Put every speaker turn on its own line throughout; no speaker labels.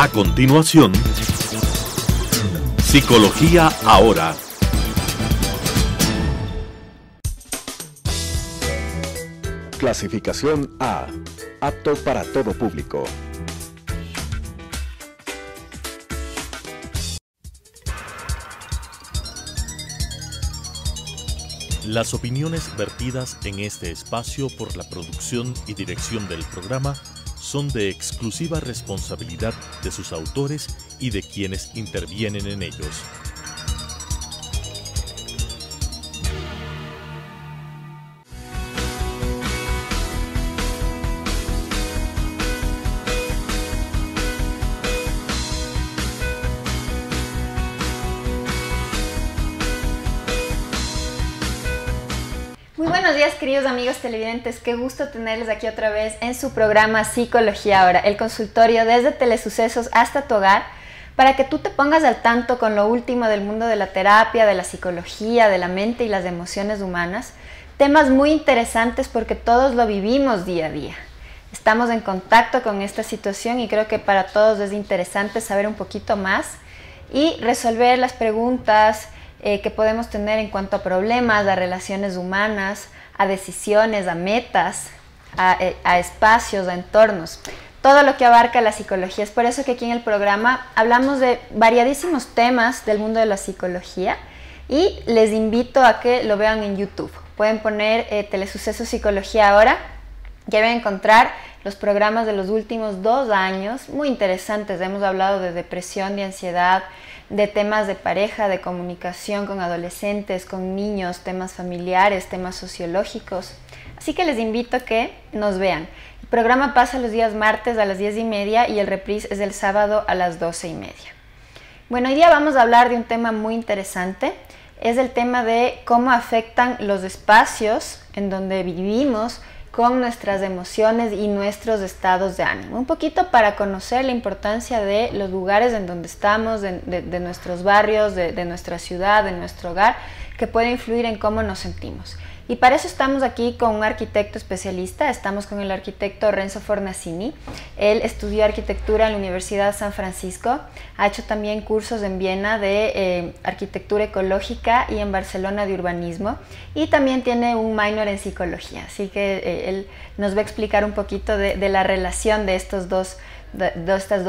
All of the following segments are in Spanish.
A continuación, Psicología Ahora.
Clasificación A. Apto para todo público.
Las opiniones vertidas en este espacio por la producción y dirección del programa son de exclusiva responsabilidad de sus autores y de quienes intervienen en ellos.
Muy buenos días, queridos amigos televidentes, qué gusto tenerles aquí otra vez en su programa Psicología Ahora, el consultorio desde Telesucesos hasta tu hogar, para que tú te pongas al tanto con lo último del mundo de la terapia, de la psicología, de la mente y las emociones humanas, temas muy interesantes porque todos lo vivimos día a día. Estamos en contacto con esta situación y creo que para todos es interesante saber un poquito más y resolver las preguntas que podemos tener en cuanto a problemas, a relaciones humanas, a decisiones, a metas, a espacios, a entornos, todo lo que abarca la psicología. Es por eso que aquí en el programa hablamos de variadísimos temas del mundo de la psicología y les invito a que lo vean en YouTube. Pueden poner Telesucesos Psicología Ahora, ya van a encontrar los programas de los últimos 2 años, muy interesantes. Hemos hablado de depresión, de ansiedad, de temas de pareja, de comunicación con adolescentes, con niños, temas familiares, temas sociológicos. Así que les invito a que nos vean. El programa pasa los días martes a las 10:30 y el reprise es el sábado a las 12:30. Bueno, hoy día vamos a hablar de un tema muy interesante. Es el tema de cómo afectan los espacios en donde vivimos con nuestras emociones y nuestros estados de ánimo. Un poquito para conocer la importancia de los lugares en donde estamos, de nuestros barrios, de nuestra ciudad, de nuestro hogar, que puede influir en cómo nos sentimos. Y para eso estamos aquí con un arquitecto especialista. Estamos con el arquitecto Renzo Fornasini. Él estudió arquitectura en la Universidad de San Francisco. Ha hecho también cursos en Viena de arquitectura ecológica y en Barcelona de urbanismo. Y también tiene un minor en psicología. Así que él nos va a explicar un poquito de la relación de estas dos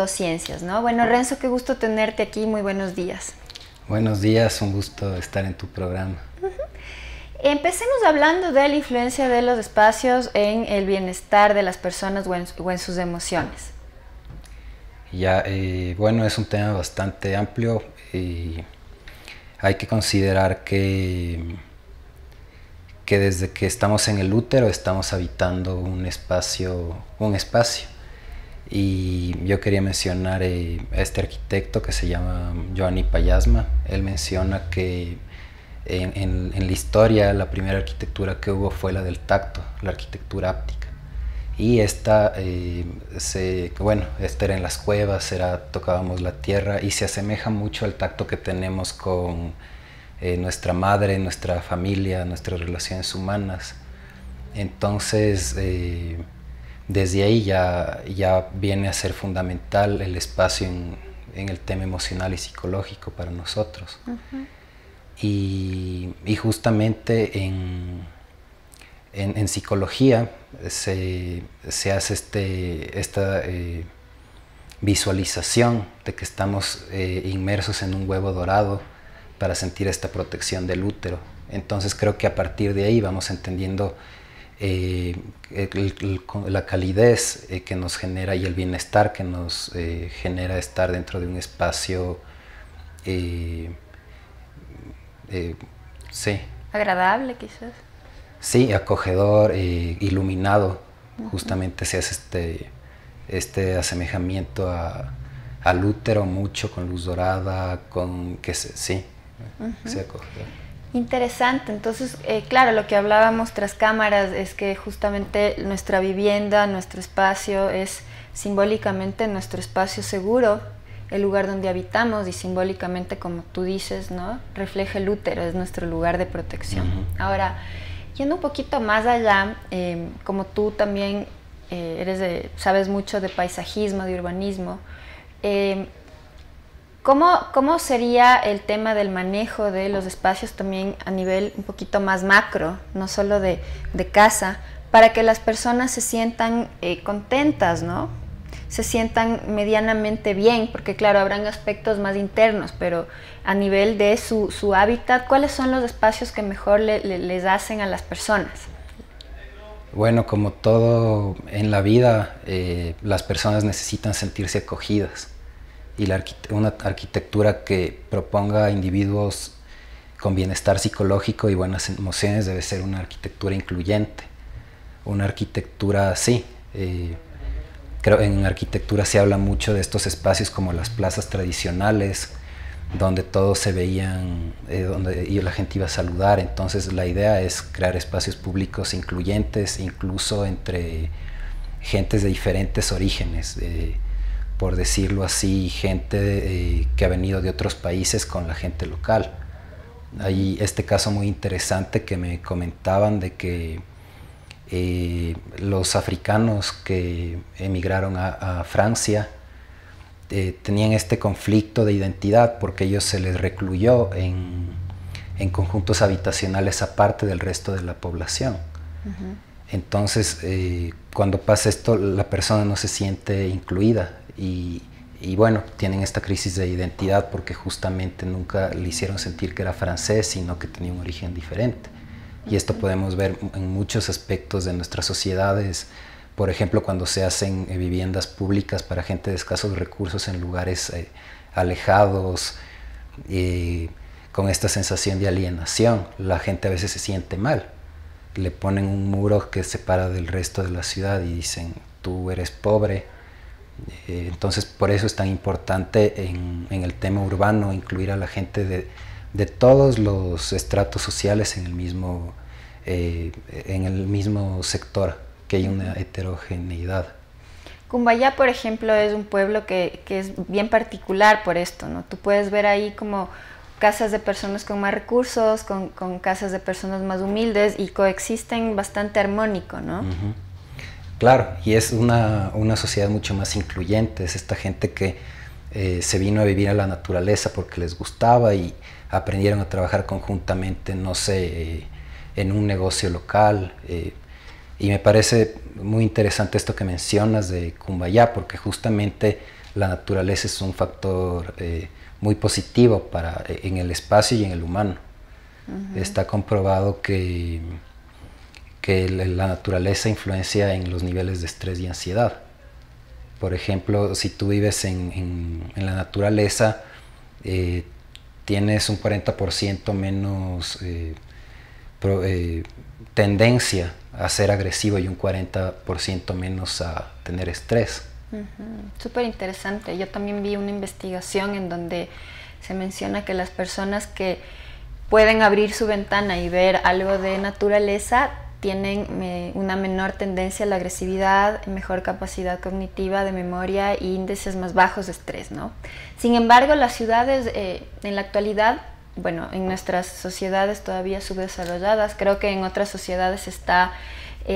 ciencias, ¿no? Bueno, Renzo, qué gusto tenerte aquí. Muy buenos días.
Buenos días, un gusto estar en tu programa.
Empecemos hablando de la influencia de los espacios en el bienestar de las personas o en sus emociones.
Bueno, es un tema bastante amplio y hay que considerar que desde que estamos en el útero estamos habitando un espacio. Y yo quería mencionar a este arquitecto que se llama Giovanni Pallasma. Él menciona que en la historia la primera arquitectura que hubo fue la del tacto, la arquitectura áptica. Y esta era en las cuevas, tocábamos la tierra y se asemeja mucho al tacto que tenemos con nuestra madre, nuestra familia, nuestras relaciones humanas. Entonces, desde ahí ya viene a ser fundamental el espacio en el tema emocional y psicológico para nosotros. Uh-huh. Y justamente en psicología se hace esta visualización de que estamos inmersos en un huevo dorado para sentir esta protección del útero. Entonces creo que a partir de ahí vamos entendiendo la calidez que nos genera y el bienestar que nos genera estar dentro de un espacio sí.
Agradable, quizás.
Sí, acogedor, iluminado. Uh-huh. Justamente se hace este asemejamiento al útero mucho, con luz dorada, sí, uh-huh. Sea acogedor.
Interesante. Entonces, claro, lo que hablábamos tras cámaras es que justamente nuestra vivienda, nuestro espacio es simbólicamente nuestro espacio seguro, el lugar donde habitamos, y simbólicamente, como tú dices, ¿no?, refleja el útero, es nuestro lugar de protección. Uh-huh. Ahora, yendo un poquito más allá, como tú también sabes mucho de paisajismo, de urbanismo, ¿Cómo sería el tema del manejo de los espacios también a nivel un poquito más macro, no solo de casa, para que las personas se sientan contentas, ¿no? Se sientan medianamente bien, porque claro, habrán aspectos más internos, pero a nivel de su hábitat, ¿cuáles son los espacios que mejor les hacen a las personas?
Bueno, como todo en la vida, las personas necesitan sentirse acogidas. Y una arquitectura que proponga a individuos con bienestar psicológico y buenas emociones debe ser una arquitectura incluyente. Una arquitectura así. Creo que en arquitectura se habla mucho de estos espacios como las plazas tradicionales, donde todos se veían, donde la gente iba a saludar. Entonces la idea es crear espacios públicos incluyentes, incluso entre gentes de diferentes orígenes. Por decirlo así, gente que ha venido de otros países con la gente local. Hay este caso muy interesante que me comentaban de que los africanos que emigraron a Francia tenían este conflicto de identidad porque ellos se les recluyó en conjuntos habitacionales aparte del resto de la población. Uh-huh. Entonces, cuando pasa esto, la persona no se siente incluida. Y bueno, tienen esta crisis de identidad porque justamente nunca le hicieron sentir que era francés, sino que tenía un origen diferente. Y esto podemos ver en muchos aspectos de nuestras sociedades. Por ejemplo, cuando se hacen viviendas públicas para gente de escasos recursos en lugares alejados, con esta sensación de alienación, la gente a veces se siente mal. Le ponen un muro que separa del resto de la ciudad y dicen, tú eres pobre. Entonces por eso es tan importante en el tema urbano incluir a la gente de todos los estratos sociales en el mismo sector, que hay una heterogeneidad.
Cumbayá, por ejemplo, es un pueblo que es bien particular por esto, ¿no? Tú puedes ver ahí como casas de personas con más recursos, con casas de personas más humildes y coexisten bastante armónico, ¿no? Uh-huh.
Claro, y es una sociedad mucho más incluyente, es esta gente que se vino a vivir a la naturaleza porque les gustaba y aprendieron a trabajar conjuntamente, no sé, en un negocio local. Y me parece muy interesante esto que mencionas de Cumbayá, porque justamente la naturaleza es un factor muy positivo en el espacio y en el humano. Uh-huh. Está comprobado que la naturaleza influencia en los niveles de estrés y ansiedad. Por ejemplo, si tú vives en la naturaleza, tienes un 40% menos tendencia a ser agresivo y un 40% menos a tener estrés.
Uh-huh. Súper interesante. Yo también vi una investigación en donde se menciona que las personas que pueden abrir su ventana y ver algo de naturaleza tienen una menor tendencia a la agresividad, mejor capacidad cognitiva de memoria e índices más bajos de estrés, ¿no? Sin embargo, las ciudades en la actualidad, bueno, en nuestras sociedades todavía subdesarrolladas, creo que en otras sociedades se está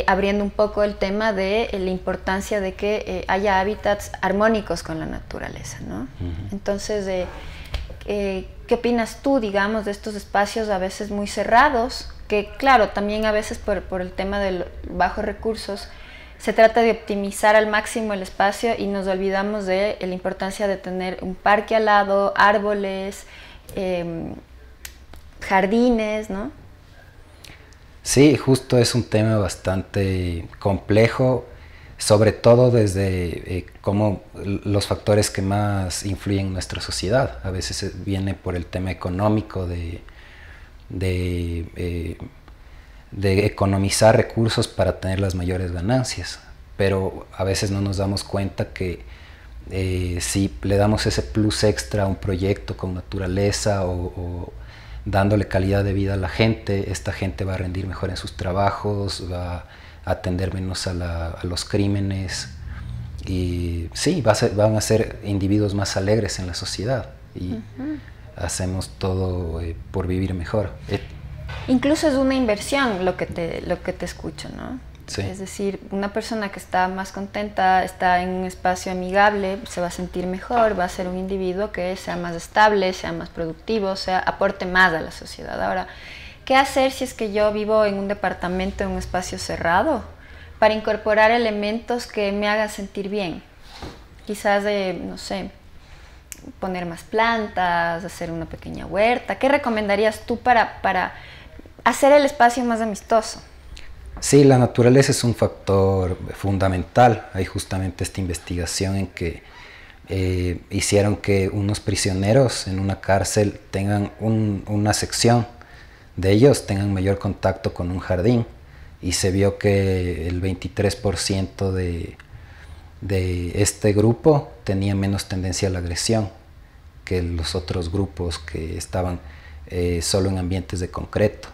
abriendo un poco el tema de la importancia de que haya hábitats armónicos con la naturaleza, ¿no? Uh-huh. Entonces, ¿qué opinas tú, digamos, de estos espacios a veces muy cerrados? Que claro, también a veces por el tema de los bajos recursos se trata de optimizar al máximo el espacio y nos olvidamos de la importancia de tener un parque al lado, árboles, jardines, ¿no?
Sí, justo es un tema bastante complejo, sobre todo desde cómo los factores que más influyen en nuestra sociedad. A veces viene por el tema económico de economizar recursos para tener las mayores ganancias, pero a veces no nos damos cuenta que si le damos ese plus extra a un proyecto con naturaleza o dándole calidad de vida a la gente, esta gente va a rendir mejor en sus trabajos, va a atender menos a los crímenes y sí, van a ser individuos más alegres en la sociedad y uh-huh. Hacemos todo por vivir mejor.
Incluso es una inversión lo que te escucho, ¿no?
Sí.
Es decir, una persona que está más contenta, está en un espacio amigable, se va a sentir mejor, va a ser un individuo que sea más estable, sea más productivo, aporte más a la sociedad. Ahora, ¿qué hacer si es que yo vivo en un departamento, en un espacio cerrado, para incorporar elementos que me hagan sentir bien? Quizás no sé, poner más plantas, hacer una pequeña huerta. ¿Qué recomendarías tú para hacer el espacio más amistoso?
Sí, la naturaleza es un factor fundamental. Hay justamente esta investigación en que hicieron que unos prisioneros en una cárcel tengan una sección de ellos, tengan mayor contacto con un jardín, y se vio que el 23% de este grupo tenía menos tendencia a la agresión que los otros grupos que estaban solo en ambientes de concreto.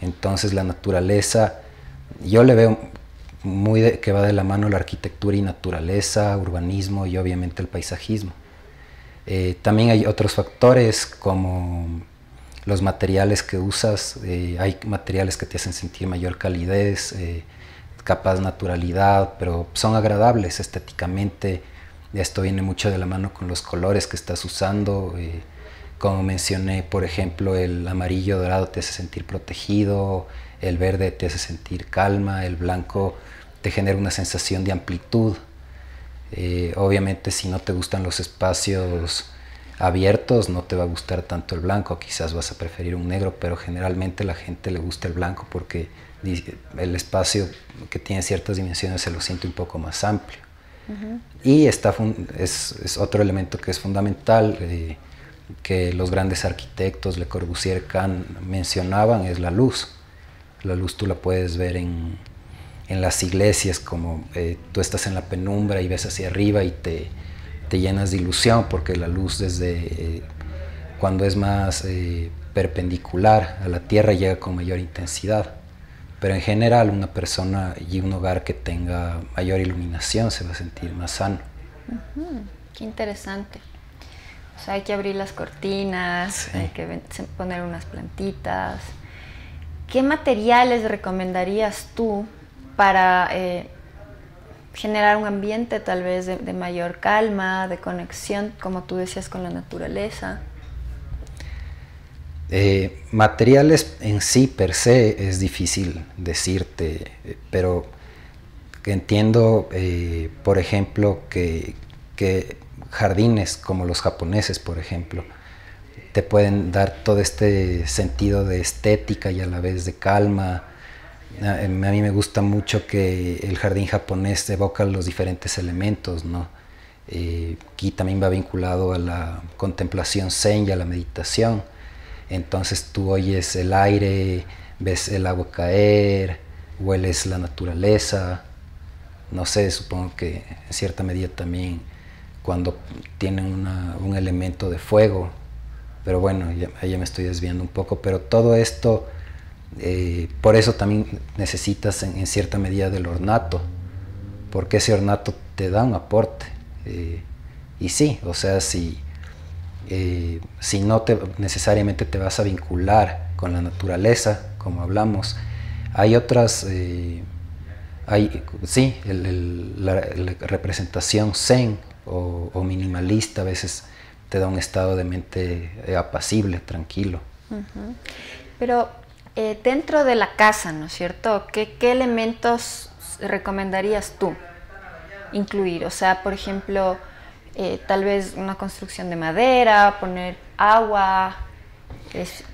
Entonces la naturaleza, yo le veo muy que va de la mano la arquitectura y naturaleza, urbanismo y obviamente el paisajismo. También hay otros factores como los materiales que usas. Hay materiales que te hacen sentir mayor calidez, capaz naturalidad, pero son agradables estéticamente. Esto viene mucho de la mano con los colores que estás usando. Como mencioné, por ejemplo, el amarillo dorado te hace sentir protegido, el verde te hace sentir calma, el blanco te genera una sensación de amplitud. Obviamente, si no te gustan los espacios abiertos, no te va a gustar tanto el blanco, quizás vas a preferir un negro, pero generalmente a la gente le gusta el blanco porque el espacio que tiene ciertas dimensiones se lo siente un poco más amplio. Y es otro elemento que es fundamental, que los grandes arquitectos, Le Corbusier, Kahn mencionaban, es la luz. La luz tú la puedes ver en las iglesias, como tú estás en la penumbra y ves hacia arriba y te llenas de ilusión, porque la luz desde cuando es más perpendicular a la tierra llega con mayor intensidad. Pero en general una persona y un hogar que tenga mayor iluminación se va a sentir más sano.
Qué interesante. O sea, hay que abrir las cortinas, sí, hay que poner unas plantitas. ¿Qué materiales recomendarías tú para generar un ambiente tal vez de mayor calma, de conexión, como tú decías, con la naturaleza?
Materiales en sí, per se, es difícil decirte, pero entiendo, por ejemplo, que jardines como los japoneses, por ejemplo, te pueden dar todo este sentido de estética y a la vez de calma. A mí me gusta mucho que el jardín japonés evoca los diferentes elementos, ¿no? Aquí también va vinculado a la contemplación zen y a la meditación. Entonces tú oyes el aire, ves el agua caer, hueles la naturaleza. No sé, supongo que en cierta medida también cuando tienen un elemento de fuego. Pero bueno, ya me estoy desviando un poco, pero todo esto, por eso también necesitas en cierta medida del ornato, porque ese ornato te da un aporte. Y sí, o sea, si no necesariamente te vas a vincular con la naturaleza, como hablamos, hay otras, la representación zen o minimalista a veces te da un estado de mente apacible, tranquilo.
Pero dentro de la casa, ¿no es cierto? ¿Qué elementos recomendarías tú incluir? O sea, por ejemplo, tal vez una construcción de madera, poner agua,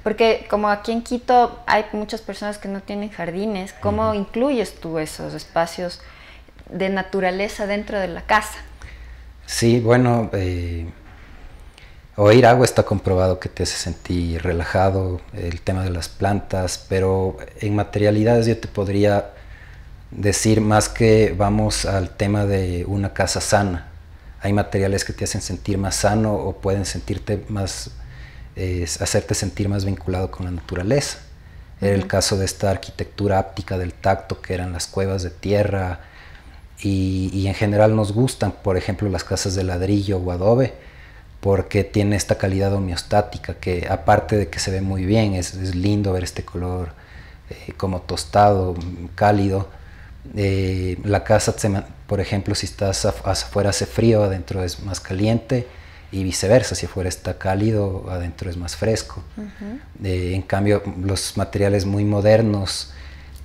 porque como aquí en Quito hay muchas personas que no tienen jardines, ¿cómo incluyes tú esos espacios de naturaleza dentro de la casa?
Sí, bueno, oír agua está comprobado que te hace sentir relajado, el tema de las plantas, pero en materialidades yo te podría decir más que vamos al tema de una casa sana. Hay materiales que te hacen sentir más sano o pueden hacerte sentir más vinculado con la naturaleza. Era el caso de esta arquitectura áptica del tacto, que eran las cuevas de tierra, y en general nos gustan, por ejemplo, las casas de ladrillo o adobe, porque tiene esta calidad homeostática que, aparte de que se ve muy bien, es lindo ver este color como tostado, cálido, La casa, por ejemplo, si estás afuera hace frío, adentro es más caliente, y viceversa, si afuera está cálido, adentro es más fresco. En cambio, los materiales muy modernos,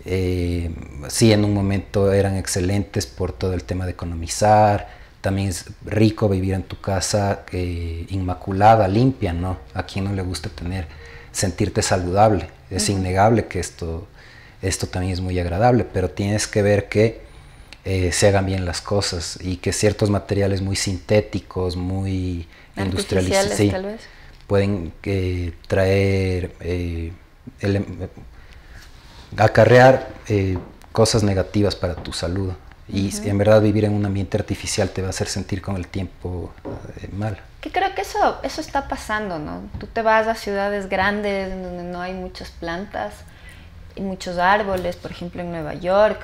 sí, en un momento eran excelentes por todo el tema de economizar. También es rico vivir en tu casa inmaculada, limpia, ¿no? A quien no le gusta sentirte saludable. Es innegable que esto también es muy agradable, pero tienes que ver que se hagan bien las cosas y que ciertos materiales muy sintéticos, muy industrializados, sí,
tal vez,
pueden traer, acarrear cosas negativas para tu salud. Y en verdad vivir en un ambiente artificial te va a hacer sentir con el tiempo mal.
Que creo que eso está pasando, ¿no? Tú te vas a ciudades grandes en donde no hay muchas plantas y muchos árboles, por ejemplo en Nueva York,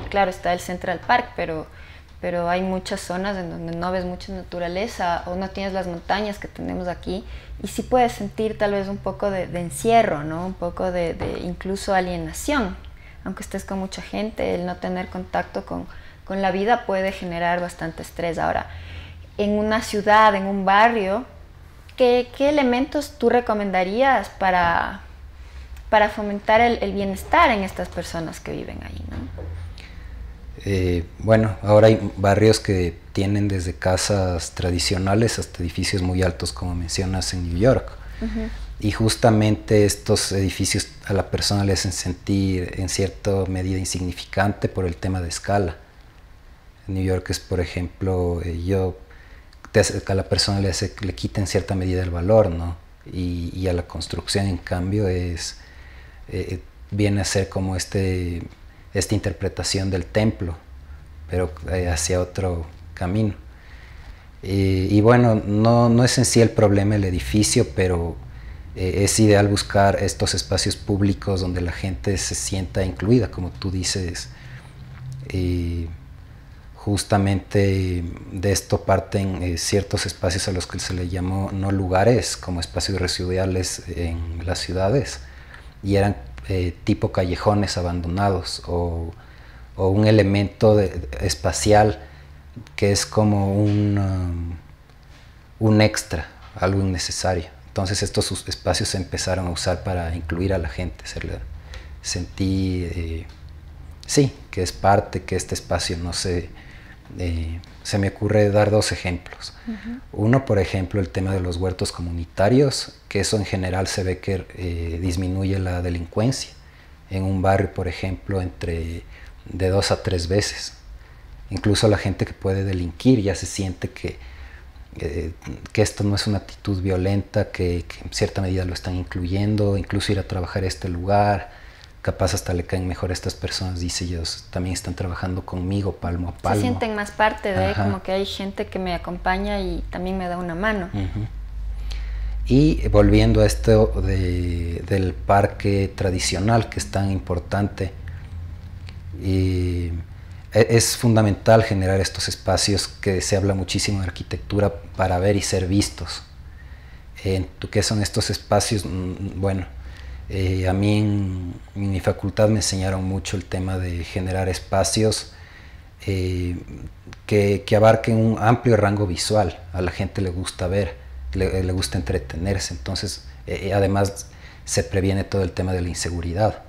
claro está el Central Park, pero hay muchas zonas en donde no ves mucha naturaleza o no tienes las montañas que tenemos aquí, y sí puedes sentir tal vez un poco de encierro, ¿no? Un poco de incluso alienación, aunque estés con mucha gente, el no tener contacto con la vida puede generar bastante estrés. Ahora, en una ciudad, en un barrio, ¿qué elementos tú recomendarías para fomentar el bienestar en estas personas que viven ahí, ¿no?
Bueno, ahora hay barrios que tienen desde casas tradicionales hasta edificios muy altos, como mencionas en New York. Y justamente estos edificios a la persona le hacen sentir en cierta medida insignificante por el tema de escala. En New York es, por ejemplo, a la persona le quita en cierta medida el valor, ¿no? Y a la construcción, en cambio, viene a ser como esta interpretación del templo, pero hacia otro camino. Y bueno, no es en sí el problema el edificio, pero es ideal buscar estos espacios públicos donde la gente se sienta incluida, como tú dices. Justamente de esto parten ciertos espacios a los que se le llamó no lugares, como espacios residuales en las ciudades, y eran tipo callejones abandonados o un elemento espacial que es como un extra, algo innecesario. Entonces estos espacios se empezaron a usar para incluir a la gente, hacerle sentir, sí, que es parte, que este espacio no se me ocurre dar dos ejemplos. Uno, por ejemplo, el tema de los huertos comunitarios, que eso en general se ve que disminuye la delincuencia. En un barrio, por ejemplo, de 2 a 3 veces. Incluso la gente que puede delinquir ya se siente que esto no es una actitud violenta, que en cierta medida lo están incluyendo, incluso ir a trabajar a este lugar. Capaz hasta le caen mejor a estas personas, dice, ellos también están trabajando conmigo palmo a palmo.
Se sienten más parte de, como que hay gente que me acompaña y también me da una mano. Y
volviendo a esto del parque tradicional, que es tan importante, es fundamental generar estos espacios que se habla muchísimo de arquitectura para ver y ser vistos. ¿Qué son estos espacios? Bueno, a mí en mi facultad me enseñaron mucho el tema de generar espacios que abarquen un amplio rango visual. A la gente le gusta ver, le gusta entretenerse, entonces además se previene todo el tema de la inseguridad.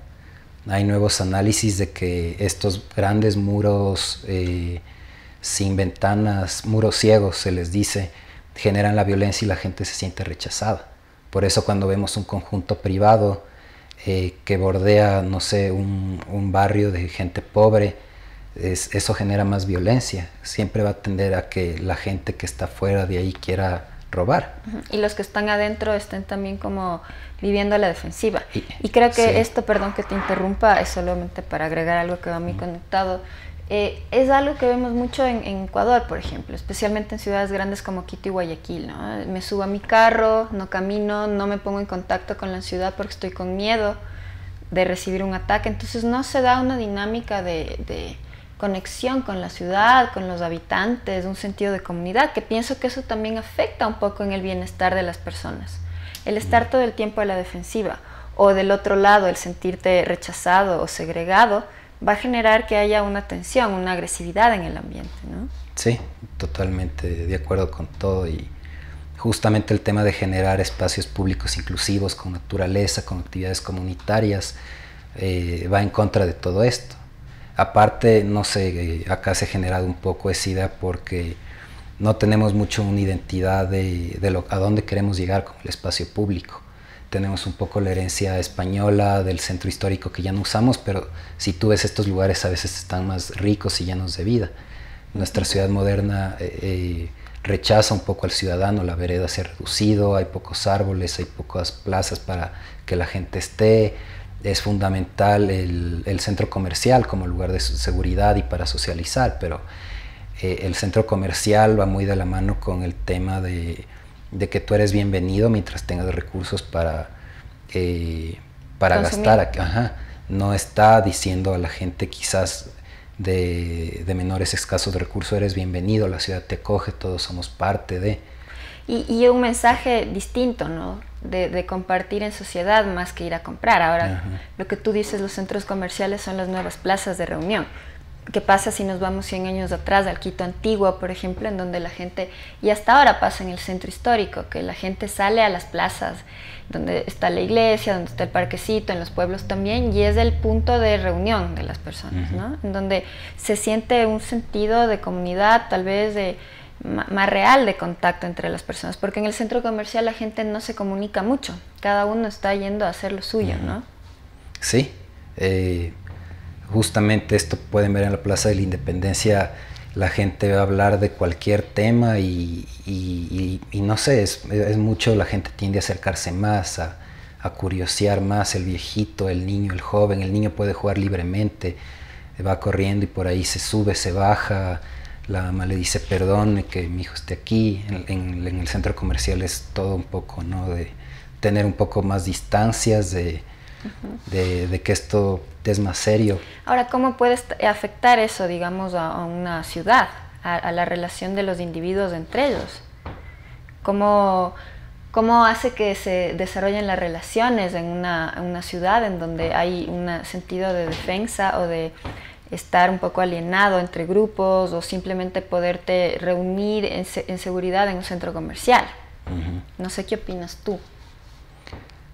Hay nuevos análisis de que estos grandes muros sin ventanas, muros ciegos se les dice, generan la violencia y la gente se siente rechazada. Por eso cuando vemos un conjunto privado que bordea, no sé, un barrio de gente pobre, eso genera más violencia. Siempre va a tender a que la gente que está fuera de ahí quiera robar.
Y los que están adentro estén también como viviendo a la defensiva. Y creo que esto, perdón que te interrumpa, es solamente para agregar algo que va muy conectado. Es algo que vemos mucho en Ecuador, por ejemplo, especialmente en ciudades grandes como Quito y Guayaquil, ¿no? Me subo a mi carro, no camino, no me pongo en contacto con la ciudad porque estoy con miedo de recibir un ataque. Entonces no se da una dinámica de conexión con la ciudad, con los habitantes, un sentido de comunidad, que pienso que eso también afecta un poco en el bienestar de las personas. El estar todo el tiempo a la defensiva, o del otro lado, el sentirte rechazado o segregado, va a generar que haya una tensión, una agresividad en el ambiente, ¿no?
Sí, totalmente de acuerdo con todo, y justamente el tema de generar espacios públicos inclusivos con naturaleza, con actividades comunitarias, va en contra de todo esto. Aparte, no sé, acá se ha generado un poco esa idea porque no tenemos mucho una identidad de a dónde queremos llegar con el espacio público. Tenemos un poco la herencia española del centro histórico que ya no usamos, pero si tú ves estos lugares a veces están más ricos y llenos de vida. Nuestra ciudad moderna rechaza un poco al ciudadano, la vereda se ha reducido, hay pocos árboles, hay pocas plazas para que la gente esté. Es fundamental el centro comercial como lugar de seguridad y para socializar, pero el centro comercial va muy de la mano con el tema de que tú eres bienvenido mientras tengas recursos para gastar. Ajá. No está diciendo a la gente quizás de menores escasos recursos, eres bienvenido, la ciudad te acoge, todos somos parte de...
Y un mensaje distinto, ¿no? De compartir en sociedad más que ir a comprar. Ahora, ajá, lo que tú dices, los centros comerciales son las nuevas plazas de reunión. ¿Qué pasa si nos vamos 100 años atrás, al Quito antiguo, por ejemplo, en donde la gente, y hasta ahora pasa en el centro histórico, que la gente sale a las plazas, donde está la iglesia, donde está el parquecito, en los pueblos también, y es el punto de reunión de las personas, ¿no? En donde se siente un sentido de comunidad, tal vez de más real de contacto entre las personas, porque en el centro comercial la gente no se comunica mucho, cada uno está yendo a hacer lo suyo, ¿no?
Sí, justamente esto pueden ver en la Plaza de la Independencia, la gente va a hablar de cualquier tema y no sé, es mucho, la gente tiende a acercarse más, a curiosear más, el viejito, el niño, el joven. El niño puede jugar libremente, va corriendo y por ahí se sube, se baja, la mamá le dice perdone que mi hijo esté aquí. En el centro comercial es todo un poco, ¿no? De tener un poco más distancias, de que esto es más serio.
Ahora, ¿cómo puede afectar eso, digamos, a una ciudad, a la relación de los individuos entre ellos? ¿Cómo hace que se desarrollen las relaciones en una ciudad en donde hay un sentido de defensa o de estar un poco alienado entre grupos, o simplemente poderte reunir en seguridad en un centro comercial? No sé qué opinas tú.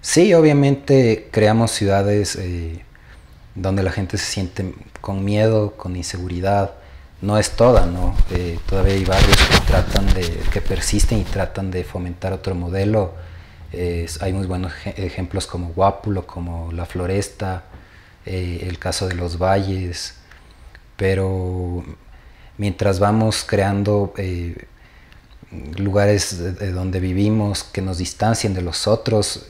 Sí, obviamente creamos ciudades donde la gente se siente con miedo, con inseguridad. No es toda, ¿no? Todavía hay barrios que persisten y tratan de fomentar otro modelo. Hay muy buenos ejemplos como Guápulo, como La Floresta, el caso de Los Valles. Pero mientras vamos creando lugares donde vivimos que nos distancien de los otros,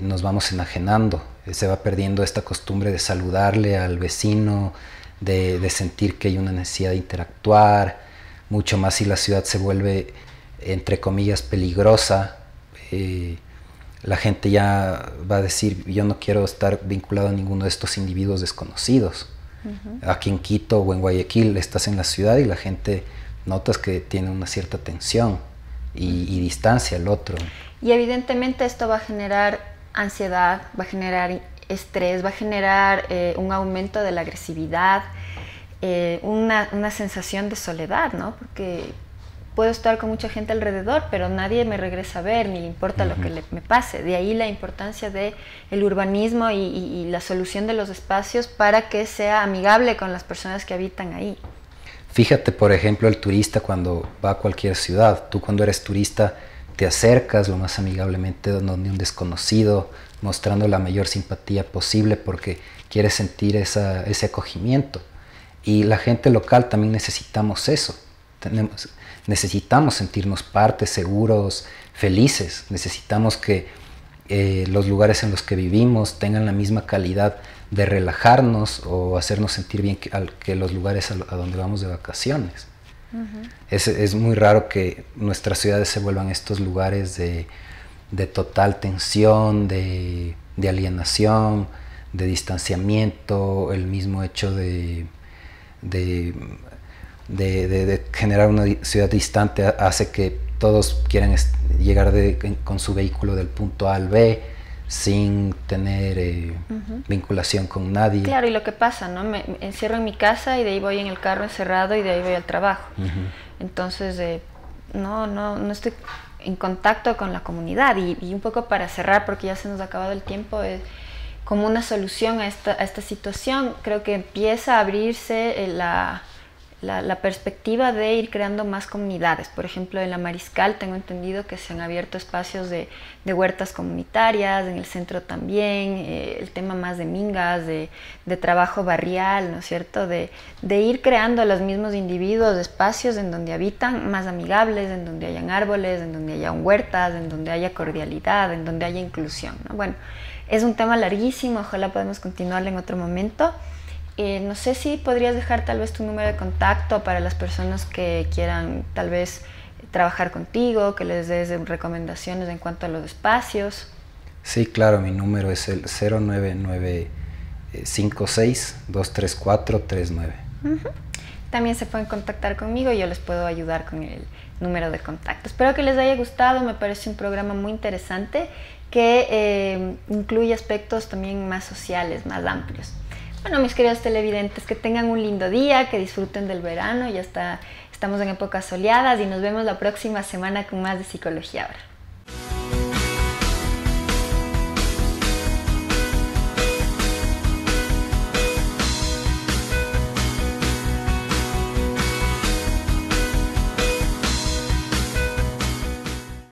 nos vamos enajenando. Se va perdiendo esta costumbre de saludarle al vecino, de sentir que hay una necesidad de interactuar, mucho más si la ciudad se vuelve, entre comillas, peligrosa. La gente ya va a decir, yo no quiero estar vinculado a ninguno de estos individuos desconocidos. Aquí en Quito o en Guayaquil estás en la ciudad y la gente notas que tiene una cierta tensión y distancia al otro.
Y evidentemente esto va a generar ansiedad, va a generar estrés, va a generar un aumento de la agresividad, una sensación de soledad, ¿no? Porque puedo estar con mucha gente alrededor, pero nadie me regresa a ver, ni le importa lo que me pase. De ahí la importancia del urbanismo y la solución de los espacios para que sea amigable con las personas que habitan ahí.
Fíjate, por ejemplo, el turista cuando va a cualquier ciudad. Tú cuando eres turista te acercas lo más amigablemente de un desconocido, mostrando la mayor simpatía posible porque quieres sentir ese acogimiento. Y la gente local también necesitamos eso. Necesitamos sentirnos parte, seguros, felices. Necesitamos que los lugares en los que vivimos tengan la misma calidad de relajarnos o hacernos sentir bien que los lugares a donde vamos de vacaciones. Es muy raro que nuestras ciudades se vuelvan estos lugares de total tensión, de alienación, de distanciamiento. El mismo hecho de generar una ciudad distante hace que todos quieran llegar con su vehículo del punto A al B, sin tener vinculación con nadie.
Claro, y lo que pasa, ¿no? Me encierro en mi casa y de ahí voy en el carro encerrado y de ahí voy al trabajo. Entonces, no estoy en contacto con la comunidad. Y un poco para cerrar, porque ya se nos ha acabado el tiempo, como una solución a esta situación, creo que empieza a abrirse la perspectiva de ir creando más comunidades. Por ejemplo, en la Mariscal tengo entendido que se han abierto espacios de huertas comunitarias, en el centro también, el tema más de mingas, de trabajo barrial, ¿no es cierto? De ir creando a los mismos individuos espacios en donde habitan más amigables, en donde hayan árboles, en donde haya huertas, en donde haya cordialidad, en donde haya inclusión, ¿no? Bueno, es un tema larguísimo, ojalá podamos continuarlo en otro momento. No sé si podrías dejar tal vez tu número de contacto para las personas que quieran tal vez trabajar contigo, que les des recomendaciones en cuanto a los espacios.
Sí, claro, mi número es el 09956-23439.
También se pueden contactar conmigo y yo les puedo ayudar con el número de contacto. Espero que les haya gustado, me parece un programa muy interesante que incluye aspectos también más sociales, más amplios. Bueno, mis queridos televidentes, que tengan un lindo día, que disfruten del verano, estamos en épocas soleadas y nos vemos la próxima semana con más de Psicología Ahora.